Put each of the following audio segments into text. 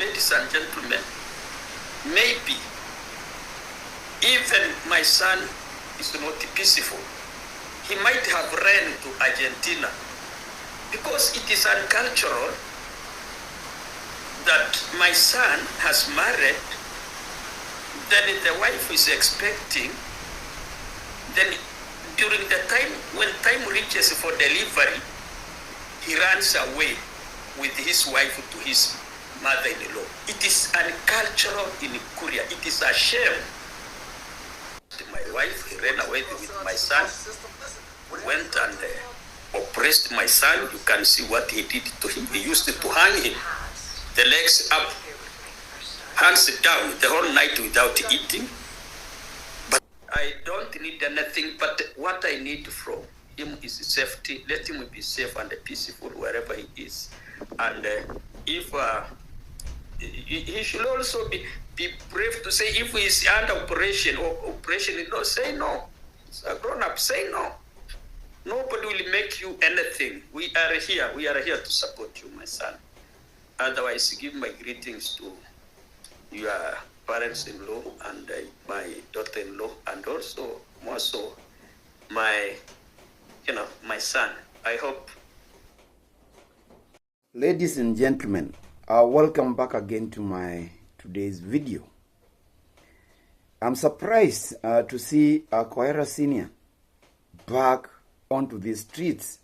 ladies and gentlemen, maybe even my son is not peaceful. He might have ran to Argentina because it is uncultural that my son has married, then the wife is expecting, then during the time, when time reaches for delivery, he runs away with his wife to his mother-in-law. It is uncultural in Korea. It is a shame. My wife, he ran away with my son, went and oppressed my son. You can see what he did to him. He used to hang him, the legs up, hands down, the whole night without eating. But I don't need anything, but what I need from him is safety. Let him be safe and peaceful wherever he is. And if he should also be brave to say if he is under operation or operation, say no. It's a grown-up, say no. Nobody will make you anything. We are here to support you, my son. Otherwise, give my greetings to your parents-in-law and my daughter-in-law, and also more so my son. I hope. Ladies and gentlemen, welcome back again to my today's video. I'm surprised to see Koherasnr back onto the streets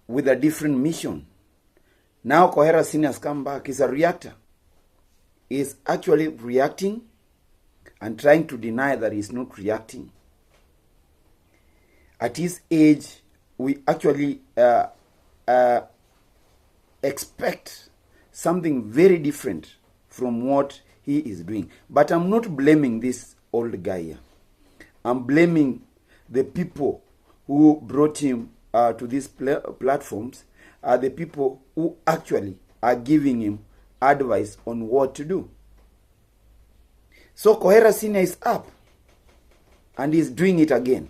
with a different mission. Now Koherasnr has come back. He's a reactor. He's actually reacting and trying to deny that he's not reacting. At his age, we actually expect something very different from what he is doing. But I'm not blaming this old guy here. I'm blaming the people who brought him to these platforms, the people who actually are giving him advice on what to do. So Koherasnr is up and he's doing it again.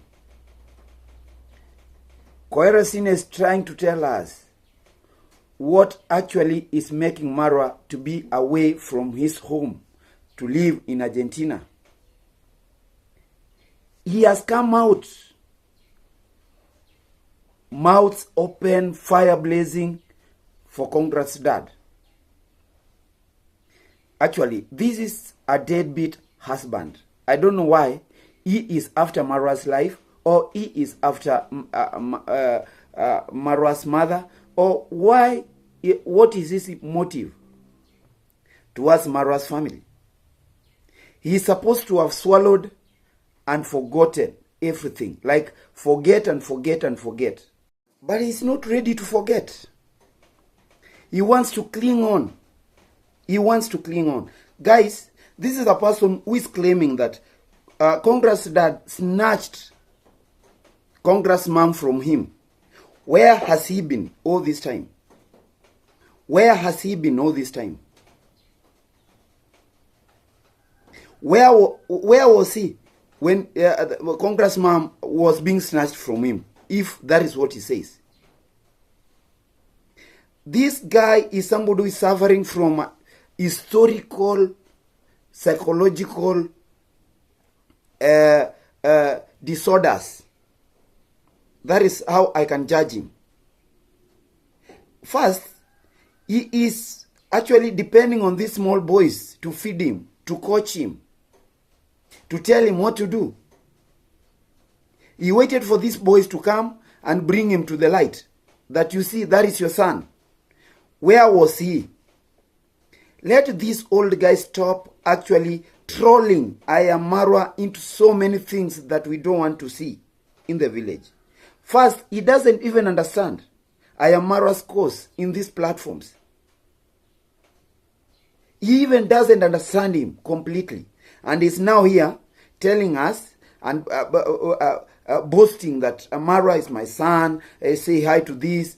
Koherasnr is trying to tell us what actually is making Marwa to be away from his home to live in Argentina. He has come out, mouths open, fire blazing for Congratsdad. Actually, this is a deadbeat husband. I don't know why he is after Marwa's life, or he is after Marwa's mother, or why? What is his motive towards Marwa's family? He is supposed to have swallowed and forgotten everything, like forget and forget and forget. But he's not ready to forget. He wants to cling on. He wants to cling on. Guys, this is a person who is claiming that Congratsdad snatched Congrats mom from him. Where has he been all this time? Where has he been all this time? Where was he when Congrats mom was being snatched from him, if that is what he says? This guy is somebody who is suffering from historical, psychological disorders. That is how I can judge him. First, he is actually depending on these small boys to feed him, to coach him, to tell him what to do. He waited for these boys to come and bring him to the light. That you see, that is your son. Where was he? Let this old guy stop actually trolling iammarwa into so many things that we don't want to see in the village. First, he doesn't even understand iammarwa's cause in these platforms. He even doesn't understand him completely. And is now here telling us and boasting that Marwa is my son, say hi to these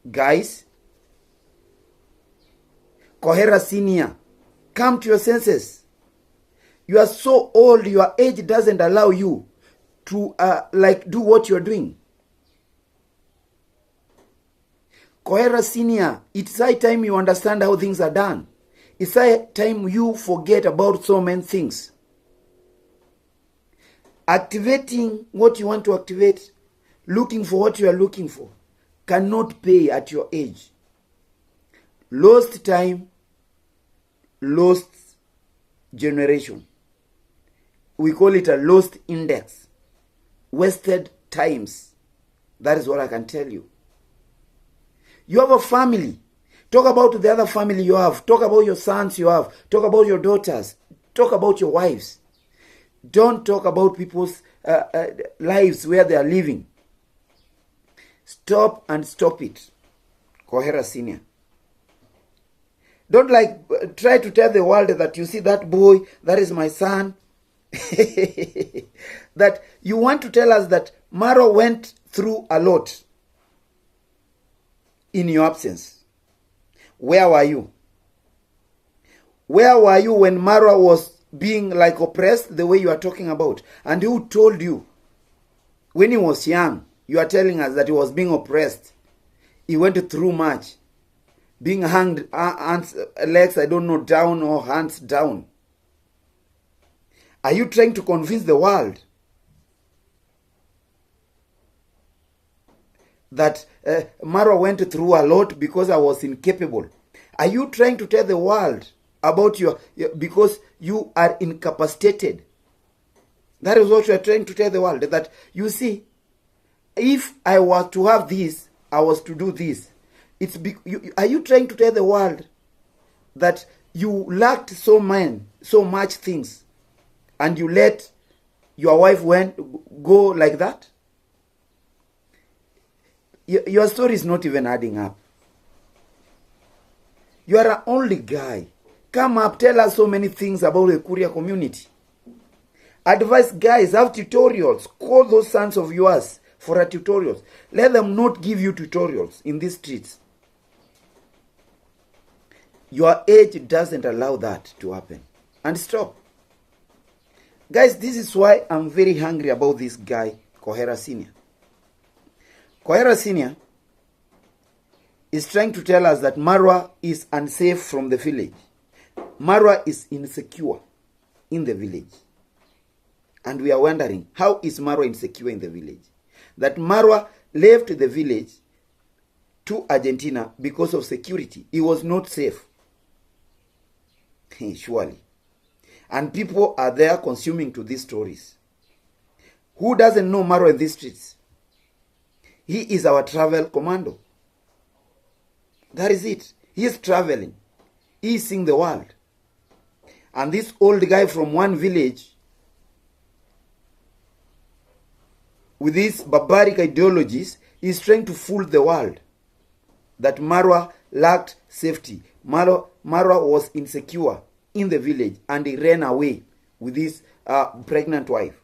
guys. Koherasnr, come to your senses. You are so old, your age doesn't allow you to do what you're doing. Coera Senior, it's high time you understand how things are done. It's high time you forget about so many things. Activating what you want to activate, looking for what you are looking for, cannot pay at your age. Lost time, lost generation. We call it a lost index. Wasted times. That is what I can tell you. You have a family. Talk about the other family you have. Talk about your sons you have. Talk about your daughters. Talk about your wives. Don't talk about people's lives where they are living. Stop and stop it. Koherasnr. Don't try to tell the world that you see that boy, that is my son. That you want to tell us that Marwa went through a lot in your absence. Where were you? Where were you when Marwa was being oppressed the way you are talking about? And who told you? When he was young, you are telling us that he was being oppressed. He went through much. Being hanged, legs, I don't know, down or hands down. Are you trying to convince the world that Marwa went through a lot because I was incapable? Are you trying to tell the world about because you are incapacitated? That is what you are trying to tell the world. That, you see, if I was to have this, I was to do this. Are you trying to tell the world that you lacked so much things and you let your wife go like that? Your story is not even adding up. You are an only guy. Come up, tell us so many things about the Korea community. Advise guys, have tutorials. Call those sons of yours for a tutorials. Let them not give you tutorials in these streets. Your age doesn't allow that to happen. And stop. Guys, this is why I'm very hungry about this guy, Koherasnr. Koherasnr is trying to tell us that Marwa is unsafe from the village. Marwa is insecure in the village. And we are wondering, how is Marwa insecure in the village? That Marwa left the village to Argentina because of security. He was not safe. Surely. And people are there consuming to these stories. Who doesn't know Marwa in these streets? He is our travel commando. That is it. He is traveling. He is seeing the world. And this old guy from one village with these barbaric ideologies is trying to fool the world that Marwa lacked safety. Marwa was insecure in the village and he ran away with his pregnant wife.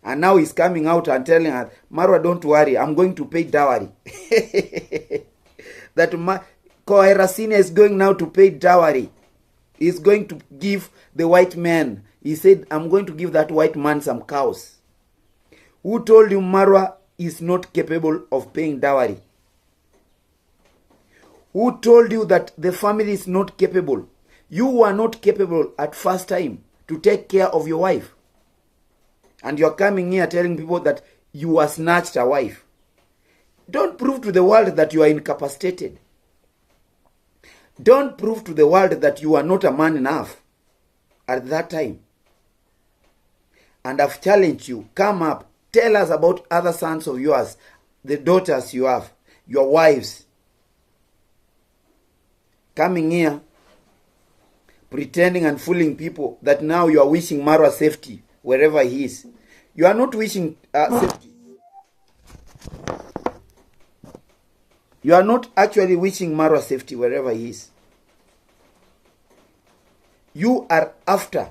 And now he's coming out and telling her, Marwa, don't worry, I'm going to pay dowry. That Koherasnr is going now to pay dowry. He's going to give the white man. He said, I'm going to give that white man some cows. Who told you Marwa is not capable of paying dowry? Who told you that the family is not capable? You were not capable at first time to take care of your wife. And you're coming here telling people that you were snatched a wife. Don't prove to the world that you are incapacitated. Don't prove to the world that you are not a man enough at that time. And I've challenged you, come up, tell us about other sons of yours, the daughters you have, your wives. Coming here, pretending and fooling people that now you are wishing Marwa safety wherever he is. You are not wishing safety. You are not actually wishing Marwa safety wherever he is. You are after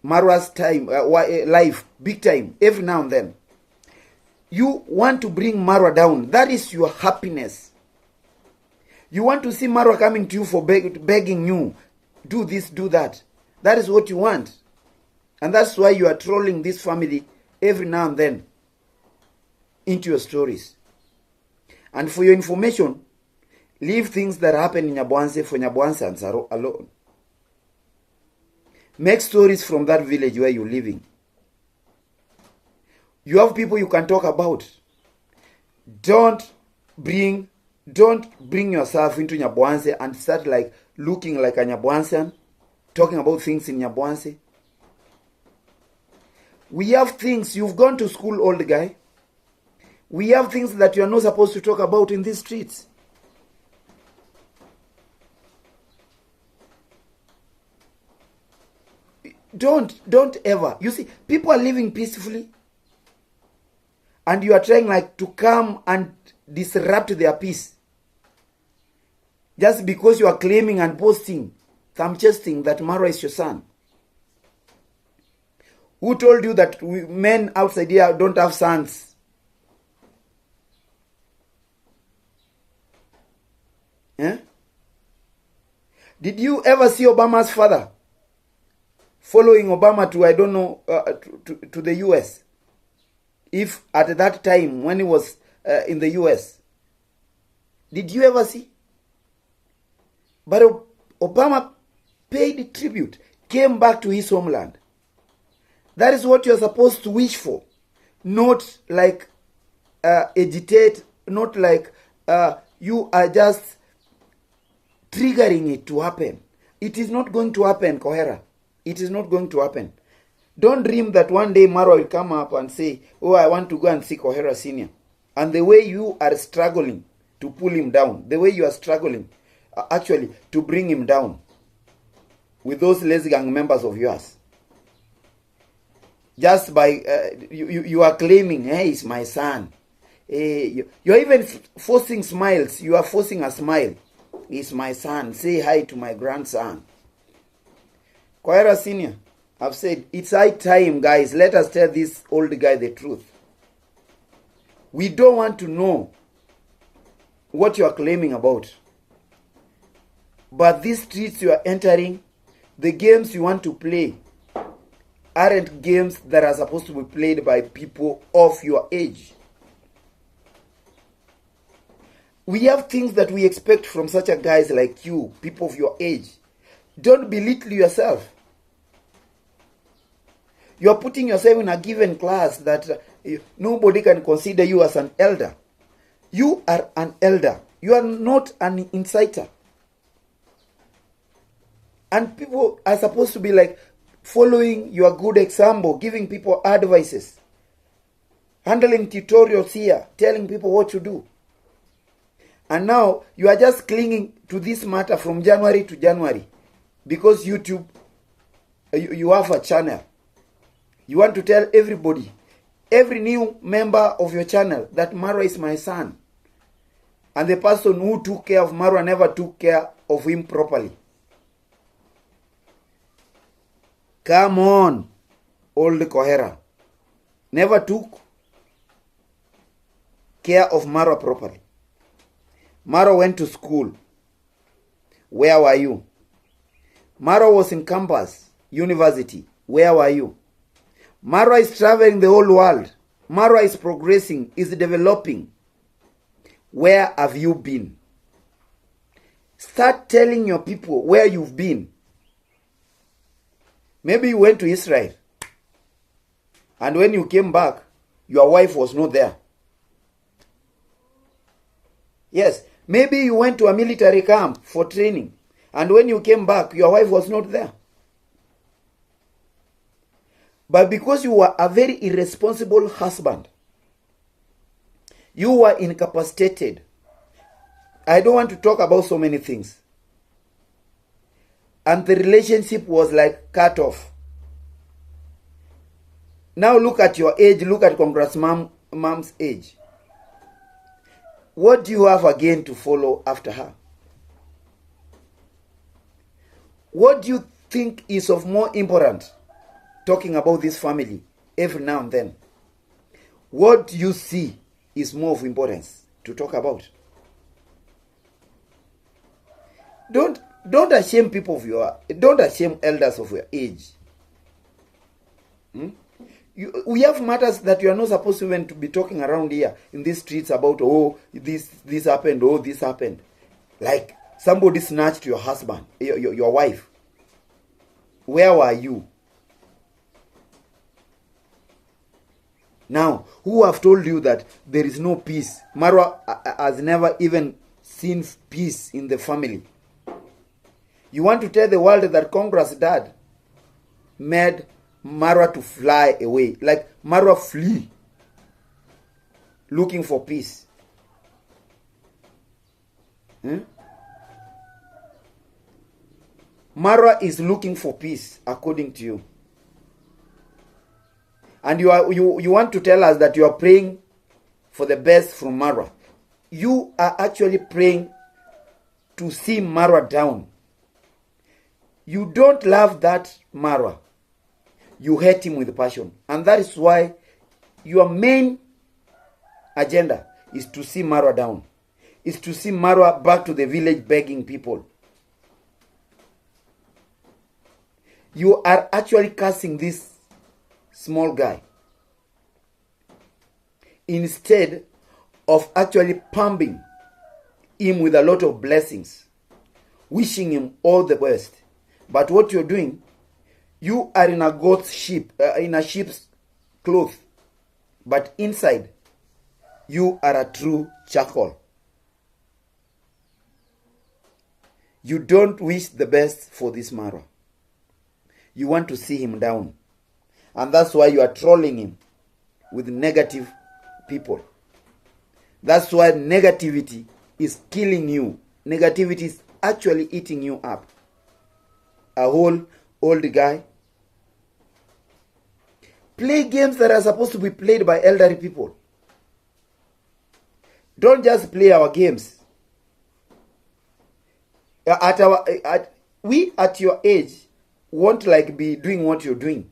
Marwa's time, life, big time, every now and then. You want to bring Marwa down. That is your happiness. You want to see Marwa coming to you for begging you, do this, do that. That is what you want. And that's why you are trolling this family every now and then into your stories. And for your information, leave things that happen in Nyaboanse for Nyaboansans alone. Make stories from that village where you're living. You have people you can talk about. Don't bring yourself into Nyaboanse and start like looking like a Nyaboansan, talking about things in Nyaboanse. We have things, you've gone to school, old guy. We have things that you are not supposed to talk about in these streets. Don't ever. You see, people are living peacefully. And you are trying like to come and disrupt their peace. Just because you are claiming and boasting, thumb-chesting that Marwa is your son. Who told you that men outside here don't have sons? Eh? Did you ever see Obama's father following Obama to, I don't know, to the US? If at that time when he was in the US, did you ever see? But Obama paid tribute, came back to his homeland. That is what you're supposed to wish for. Not like agitate, not like you are just triggering it to happen. It is not going to happen, Coera. It is not going to happen. Don't dream that one day Marwa will come up and say, oh, I want to go and see Koherasnr. And the way you are struggling to pull him down, the way you are struggling actually to bring him down with those lazy gang members of yours. Just by, you are claiming, hey, he's my son. Hey, you're even forcing smiles. You are forcing a smile. He's my son. Say hi to my grandson. Koherasnr, I've said, it's high time, guys. Let us tell this old guy the truth. We don't want to know what you are claiming about. But these streets you are entering, the games you want to play, aren't games that are supposed to be played by people of your age. We have things that we expect from such a guys like you, people of your age. Don't belittle yourself. You are putting yourself in a given class that nobody can consider you as an elder. You are an elder. You are not an inciter. And people are supposed to be like following your good example, giving people advices, handling tutorials here, telling people what to do. And now you are just clinging to this matter from January to January because YouTube, you have a channel. You want to tell everybody, every new member of your channel, that Marwa is my son. And the person who took care of Marwa never took care of him properly. Come on, old Coera. Never took care of Marwa properly. Marwa went to school. Where were you? Marwa was in campus, university. Where were you? Marwa is traveling the whole world. Marwa is progressing, is developing. Where have you been? Start telling your people where you've been. Maybe you went to Israel. And when you came back, your wife was not there. Yes, maybe you went to a military camp for training. And when you came back, your wife was not there. But because you were a very irresponsible husband, you were incapacitated. I don't want to talk about so many things. And the relationship was like cut off. Now look at your age, look at Congratsdad's age. What do you have again to follow after her? What do you think is of more importance talking about this family every now and then? What do you see is more of importance to talk about? Don't ashame people of don't ashame elders of your age. We have matters that you are not supposed to even to be talking around here in these streets about, oh, this happened, oh, this happened. Like somebody snatched your husband, your wife. Where were you? Now, who have told you that there is no peace? Marwa has never even seen peace in the family. You want to tell the world that Congratsdad made Marwa to fly away. Like Marwa flee, looking for peace. Marwa is looking for peace, according to you. And you want to tell us that you are praying for the best from Marwa. You are actually praying to see Marwa down. You don't love that Marwa. You hate him with passion. And that is why your main agenda is to see Marwa down. Is to see Marwa back to the village begging people. You are actually cursing this small guy instead of actually pumping him with a lot of blessings, wishing him all the best. But what you're doing, you are in a goat's sheep, in a sheep's cloth, but inside you are a true charcoal. You don't wish the best for this Marwa. You want to see him down. And that's why you are trolling him with negative people. That's why negativity is killing you. Negativity is actually eating you up. A whole old guy. Play games that are supposed to be played by elderly people. Don't just play our games. We at your age won't like be doing what you're doing.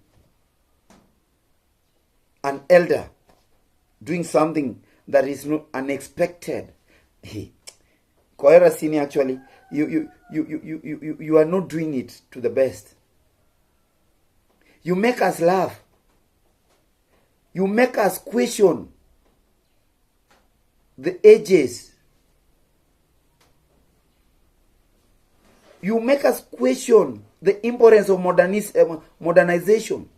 An elder doing something that is not unexpected. Koherasnr, actually, you are not doing it to the best. You make us laugh. You make us question the ages. You make us question the importance of modernization.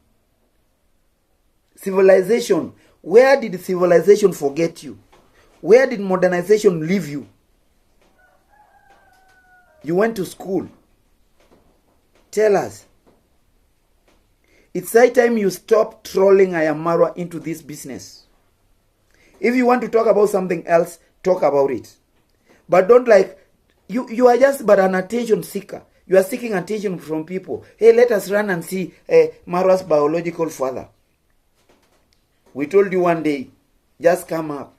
Civilization. Where did civilization forget you? Where did modernization leave you? You went to school. Tell us. It's high time you stop trolling iammarwa into this business. If you want to talk about something else, talk about it. But don't like, you are just but an attention seeker. You are seeking attention from people. Hey, let us run and see Marwa's biological father. We told you one day, just come up.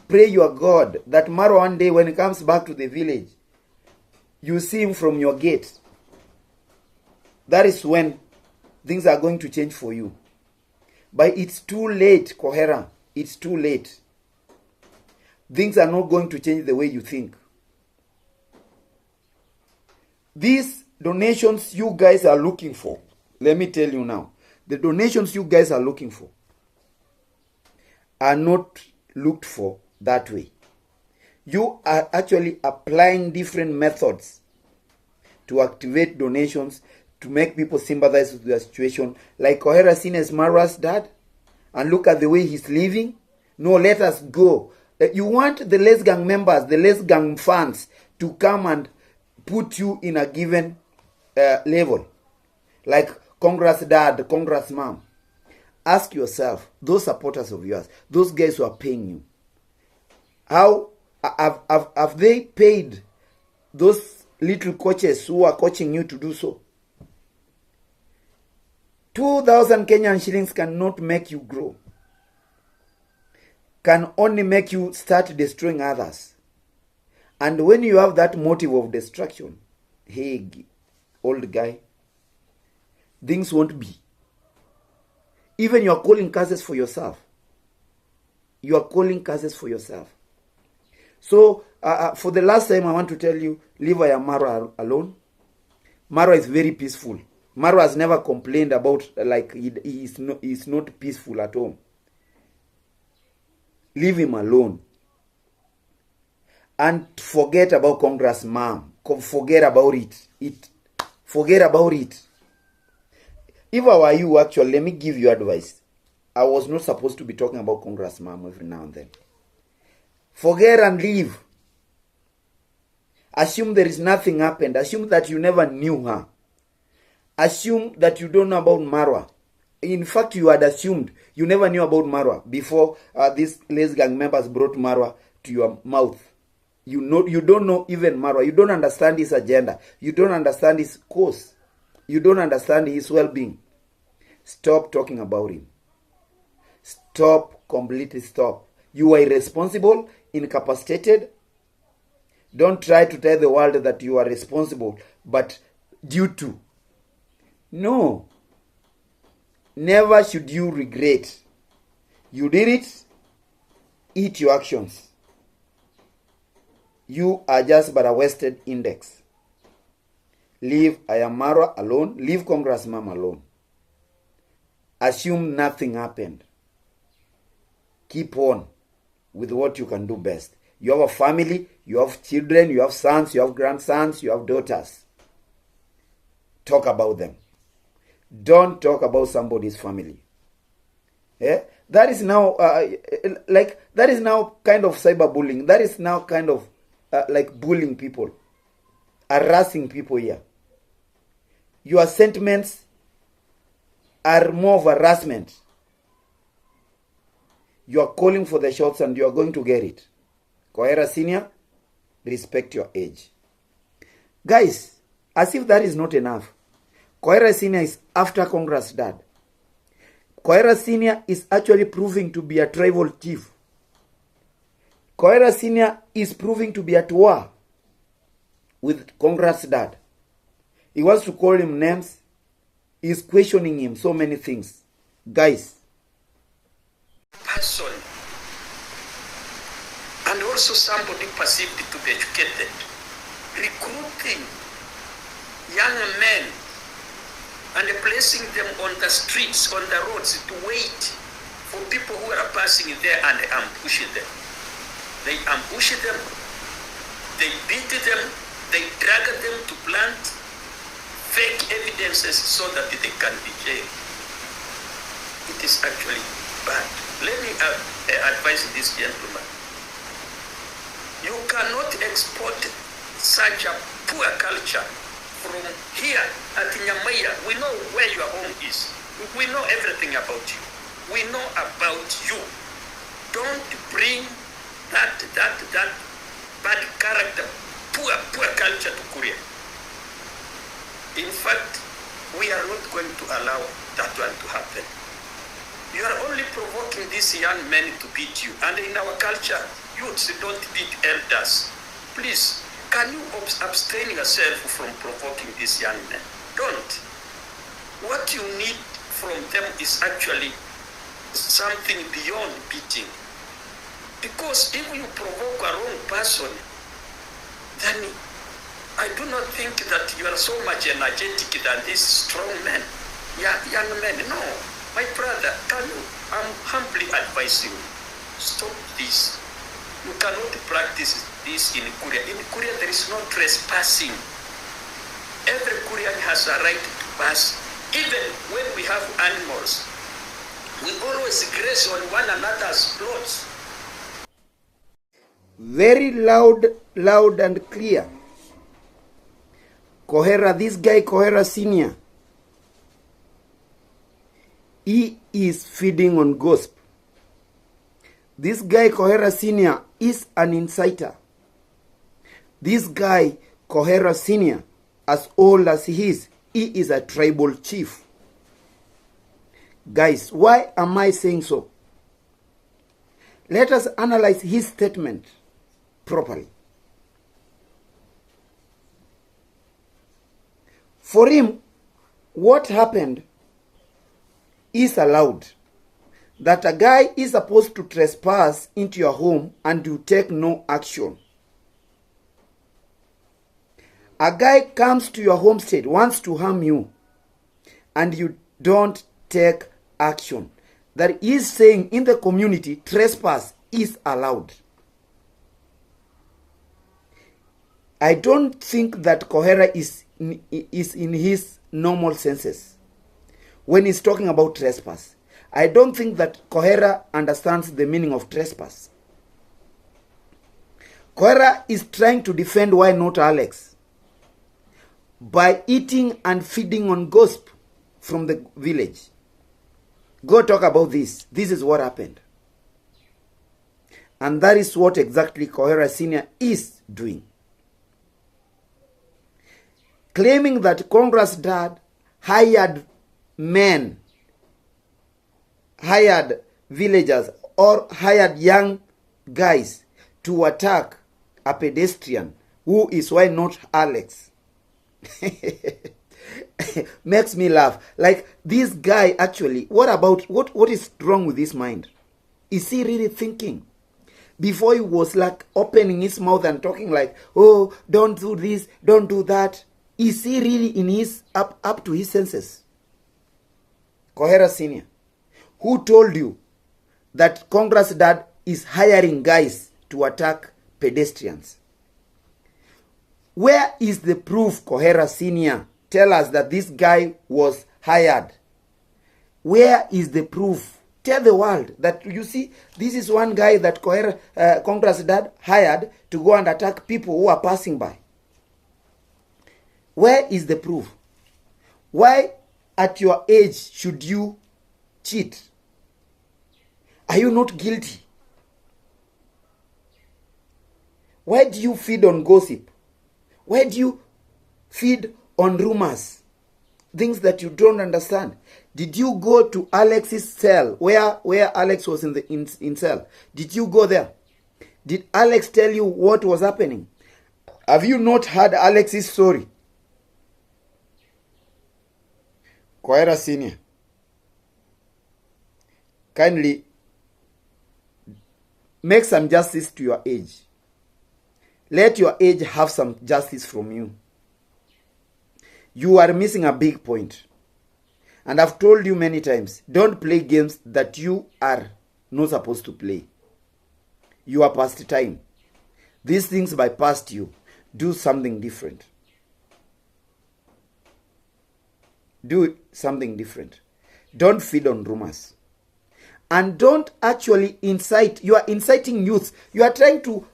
Pray your God that Marwa one day when he comes back to the village, you see him from your gate. That is when things are going to change for you. But it's too late, Coera. It's too late. Things are not going to change the way you think. These donations you guys are looking for, let me tell you now, the donations you guys are looking for are not looked for that way. You are actually applying different methods to activate donations to make people sympathize with the situation. Like Koherasnr's Marwa's dad, and look at the way he's living. No, let us go. You want the less gang members, the less gang fans to come and put you in a given level. Like Congratsdad, Congratsmom. Ask yourself, those supporters of yours, those guys who are paying you, how have they paid those little coaches who are coaching you to do so? 2,000 Kenyan shillings cannot make you grow. Can only make you start destroying others. And when you have that motive of destruction, hey, old guy, things won't be. Even you are calling curses for yourself. You are calling curses for yourself. So, for the last time, I want to tell you, leave iammarwa alone. Marwa is very peaceful. Marwa has never complained about like he's not peaceful at home. Leave him alone. And forget about Congrats mom. Forget about it. Forget about it. If I were you, actually, let me give you advice. I was not supposed to be talking about Congrats mom every now and then. Forget and leave. Assume there is nothing happened. Assume that you never knew her. Assume that you don't know about Marwa. In fact, you had assumed you never knew about Marwa before these Les gang members brought Marwa to your mouth. You don't know even Marwa. You don't understand his agenda. You don't understand his cause. You don't understand his well-being. Stop talking about him. Stop, completely stop. You are irresponsible, incapacitated. Don't try to tell the world that you are responsible, but due to. No. Never should you regret. You did it. Eat your actions. You are just but a wasted index. Leave iammarwa alone. Leave Congrats mom alone. Assume nothing happened. Keep on with what you can do best. You have a family, you have children, you have sons, you have grandsons, you have daughters. Talk about them. Don't talk about somebody's family. Yeah? That is now that is now kind of cyberbullying. That is now kind of like bullying people, harassing people here. Your sentiments are more of harassment. You are calling for the shots and you are going to get it. Coera Senior, respect your age. Guys, as if that is not enough, Coera Senior is after Congratsdad. Coera Senior is actually proving to be a tribal chief. Coera Senior is proving to be at war with Congratsdad. He wants to call him names. He's questioning him so many things. Guys. Person. And also somebody perceived to be educated. Recruiting young men and placing them on the streets, on the roads to wait for people who are passing there and ambush them. They ambush them, they beat them, they drag them to plant fake evidences so that they can be jailed. It is actually bad. Let me advise this gentleman. You cannot export such a poor culture from here at Nyamaya. We know where your home is. We know everything about you. We know about you. Don't bring that bad character, poor culture to Korea. In fact, we are not going to allow that one to happen. You are only provoking these young men to beat you. And in our culture, youths don't beat elders. Please, can you abstain yourself from provoking these young men? Don't. What you need from them is actually something beyond beating. Because if you provoke a wrong person, then I do not think that you are so much energetic than these strong men, young men. No. My brother, I'm humbly advising you, stop this. You cannot practice this in Korea. In Korea, there is no trespassing. Every Korean has a right to pass. Even when we have animals, we always graze on one another's plots. Very loud and clear. Coera, this guy Coera Senior, he is feeding on gossip. This guy Coera Senior is an inciter. This guy Coera Senior, as old as he is a tribal chief. Guys, why am I saying so? Let us analyze his statement properly. For him, what happened is allowed. That a guy is supposed to trespass into your home and you take no action. A guy comes to your homestead, wants to harm you. and you don't take action. That is saying in the community, trespass is allowed. I don't think that Coera is in his normal senses when he's talking about trespass. I don't think that Coera understands the meaning of trespass. Coera is trying to defend why not Alex by eating and feeding on gossip from the village. Go talk about this. This is what happened. And that is what exactly Koherasnr is doing. Claiming that Congratsdad hired men, hired villagers, or hired young guys to attack a pedestrian who is why not Alex. Makes me laugh. Like, this guy actually, what is wrong with his mind? Is he really thinking? Before he was like opening his mouth and talking like, oh, don't do this, don't do that. Is he really in his up to his senses? Koherasnr, who told you that Congratsdad is hiring guys to attack pedestrians? Where is the proof, Koherasnr? Tell us that this guy was hired. Where is the proof? Tell the world that, you see, this is one guy that Congratsdad hired to go and attack people who are passing by. Where is the proof? Why at your age should you cheat? Are you not guilty? Why do you feed on gossip? Why do you feed on rumors? Things that you don't understand. Did you go to Alex's cell where Alex was in cell? Did you go there? Did Alex tell you what was happening? Have you not heard Alex's story? Koherasnr, kindly make some justice to your age. Let your age have some justice from you. You are missing a big point. And I've told you many times, don't play games that you are not supposed to play. You are past time. These things bypassed you. Do something different. Do something different. Don't feed on rumors. And don't actually incite. You are inciting youth. You are trying to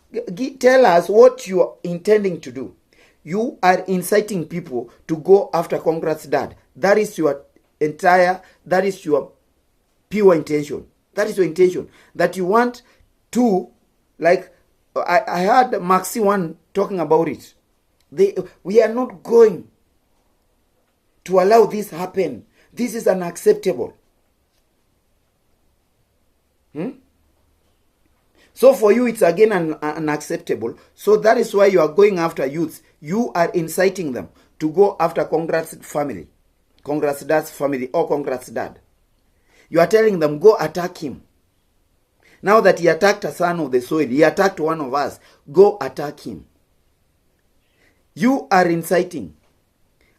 tell us what you are intending to do. You are inciting people to go after Congratsdad. That is your pure intention. That is your intention. That you want to, like, I heard Maxi one talking about it. We are not going to allow this happen. This is unacceptable. So for you, it's again unacceptable. So that is why you are going after youths. You are inciting them to go after Congratsdad's family or Congratsdad. You are telling them, go attack him. Now that he attacked a son of the soil, he attacked one of us, go attack him. You are inciting.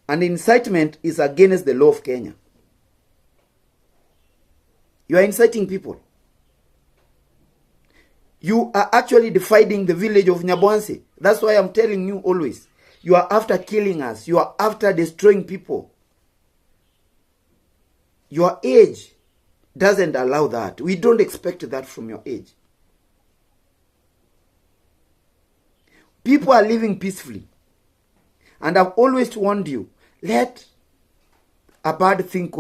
And incitement is against the law of Kenya. You are inciting people. You are actually dividing the village of Nyabwansi. That's why I'm telling you always. You are after killing us. You are after destroying people. Your age doesn't allow that. We don't expect that from your age. People are living peacefully. And I've always warned you, let a bad thing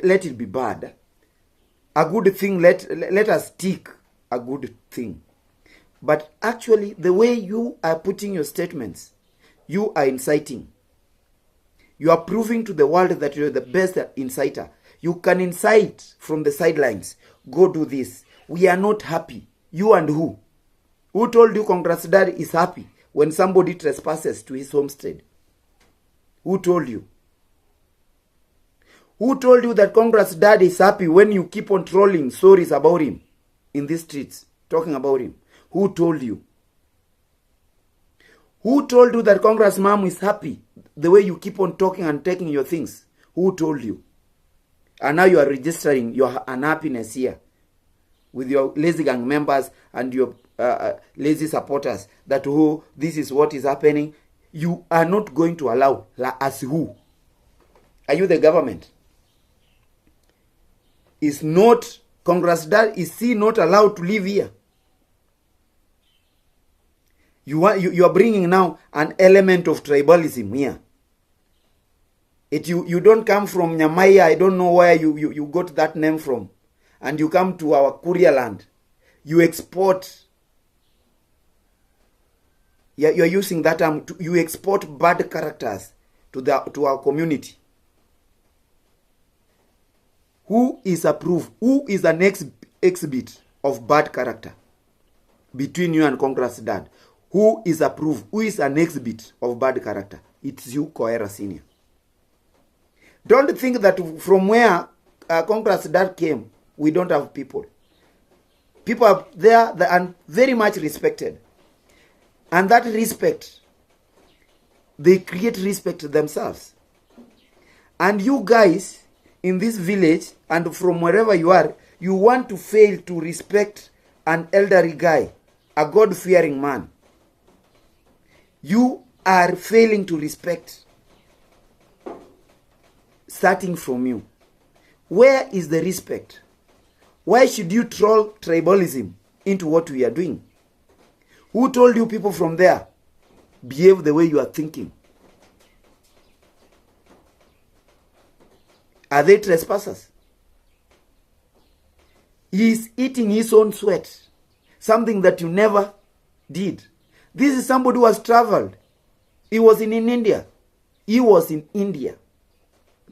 let it be bad. A good thing, let us take a good thing. But actually, the way you are putting your statements, you are inciting. You are proving to the world that you're the best inciter. You can incite from the sidelines. Go do this. We are not happy. You and who? Who told you Congratsdad is happy when somebody trespasses to his homestead? Who told you? Who told you that Congratsdad is happy when you keep on trolling stories about him in these streets, talking about him? Who told you? Who told you that Congrats mom is happy the way you keep on talking and taking your things? Who told you? And now you are registering your unhappiness here with your lazy gang members and your lazy supporters that, oh, this is what is happening. You are not going to allow, as who? Are you the government? Is not Congratsdad, is he not allowed to live here? You are bringing now an element of tribalism here. You don't come from Nyamaya. I don't know where you got that name from. And you come to our Korea land. You export. You're using that term. You export bad characters to our community. Who is approved? Who is the next exhibit of bad character between you and Congratsdad? Who is approved? Who is an exhibit of bad character? It's you, Koherasnr. Don't think that from where Congratsdad came, we don't have people. People are there that are very much respected. And that respect, they create respect themselves. And you guys in this village and from wherever you are, you want to fail to respect an elderly guy, a God-fearing man. You are failing to respect, starting from you. Where is the respect? Why should you troll tribalism into what we are doing? Who told you people from there behave the way you are thinking? Are they trespassers? He is eating his own sweat, something that you never did. This is somebody who has traveled. He was in India. He was in India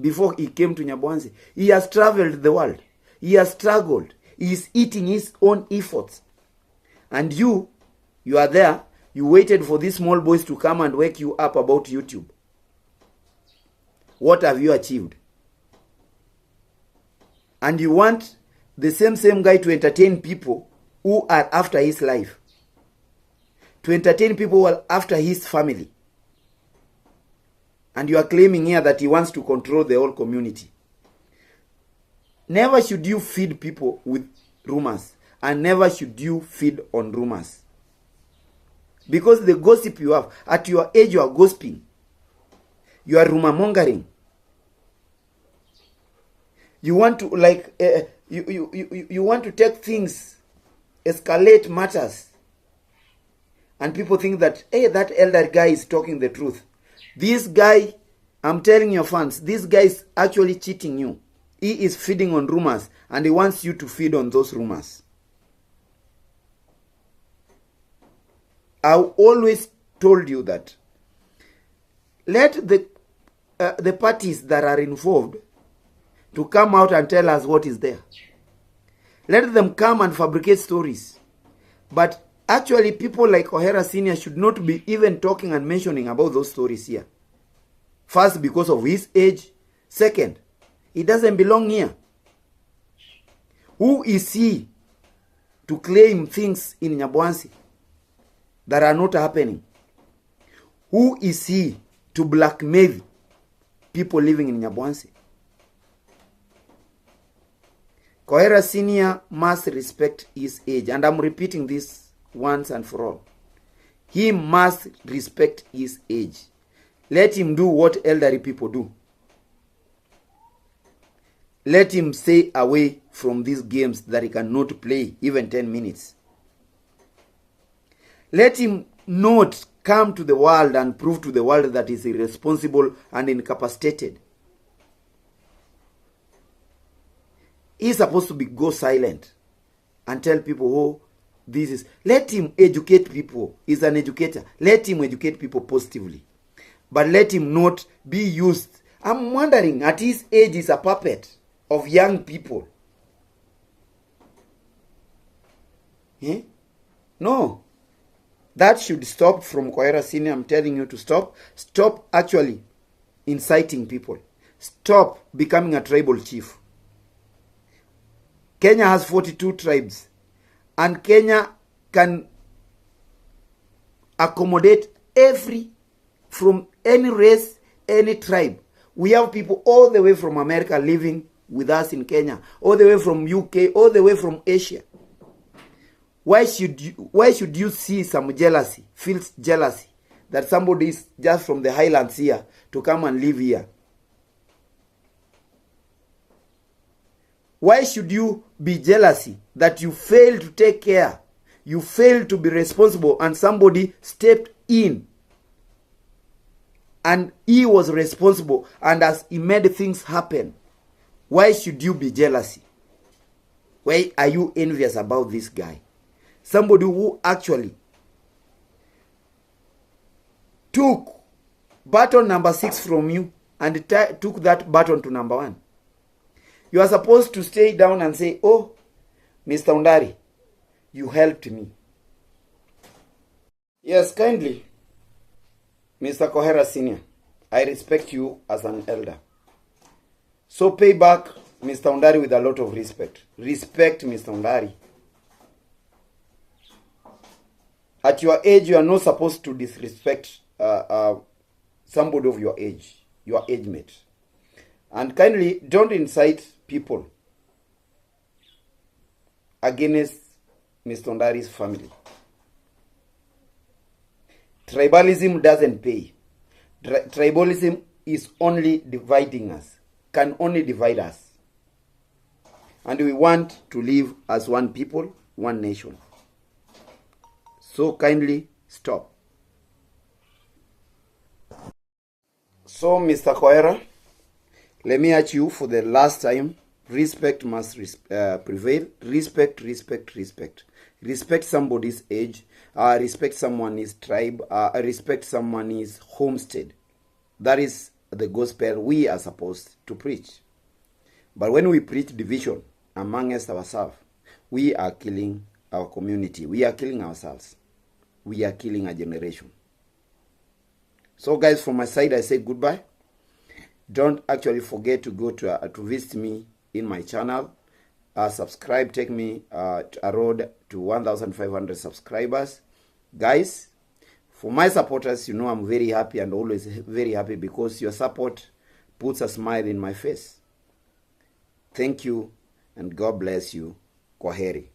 before he came to Nyabwanzi. He has traveled the world. He has struggled. He is eating his own efforts. And you are there. You waited for these small boys to come and wake you up about YouTube. What have you achieved? And you want the same guy to entertain people who are after his life. To entertain people who are after his family. And you are claiming here that he wants to control the whole community. Never should you feed people with rumors. And never should you feed on rumors. Because the gossip you have, at your age you are gossiping. You are rumor mongering. You want to you want to take things, escalate matters. And people think that, hey, that elder guy is talking the truth. This guy, I'm telling your fans, this guy is actually cheating you. He is feeding on rumors and he wants you to feed on those rumors. I've always told you that let the parties that are involved to come out and tell us what is there. Let them come and fabricate stories. But actually, people like Koherasnr should not be even talking and mentioning about those stories here. First, because of his age. Second, he doesn't belong here. Who is he to claim things in Nyabwanzi that are not happening? Who is he to blackmail people living in Nyabwanzi? Koherasnr must respect his age. And I'm repeating this once and for all. He must respect his age. Let him do what elderly people do. Let him stay away from these games that he cannot play even 10 minutes. Let him not come to the world and prove to the world that he is irresponsible and incapacitated. He's supposed to go silent and tell people, oh, this is... Let him educate people. He's an educator. Let him educate people positively. But let him not be used. I'm wondering, at his age, he's a puppet of young people. Eh? No. That should stop from Koherasnr. I'm telling you to stop. Stop actually inciting people. Stop becoming a tribal chief. Kenya has 42 tribes. And Kenya can accommodate from any race, any tribe. We have people all the way from America living with us in Kenya, all the way from UK, all the way from Asia. Why should you see some jealousy, feel jealousy, that somebody is just from the highlands here to come and live here? Why should you be jealousy that you fail to take care, you fail to be responsible, and somebody stepped in and he was responsible and as he made things happen? Why should you be jealousy? Why are you envious about this guy? Somebody who actually took button number 6 from you and took that button to number 1. You are supposed to stay down and say, oh, Mr. Undari, you helped me. Yes, kindly, Mr. Koherasnr, I respect you as an elder. So pay back Mr. Undari with a lot of respect. Respect Mr. Undari. At your age, you are not supposed to disrespect somebody of your age mate. And kindly, don't incite people against Mr. Undari's family. Tribalism doesn't pay. Tribalism is only dividing us, can only divide us. And we want to live as one people, one nation. So kindly stop. So, Mr. Coera, let me ask you for the last time, respect must prevail. Respect, respect, respect. Respect somebody's age. Respect someone's tribe. Respect someone's homestead. That is the gospel we are supposed to preach. But when we preach division amongst ourselves, we are killing our community. We are killing ourselves. We are killing a generation. So guys, from my side, I say goodbye. Don't actually forget to go to visit me in my channel. Subscribe, take me a road to 1,500 subscribers. Guys, for my supporters, you know I'm very happy and always very happy because your support puts a smile in my face. Thank you and God bless you. Kwaheri.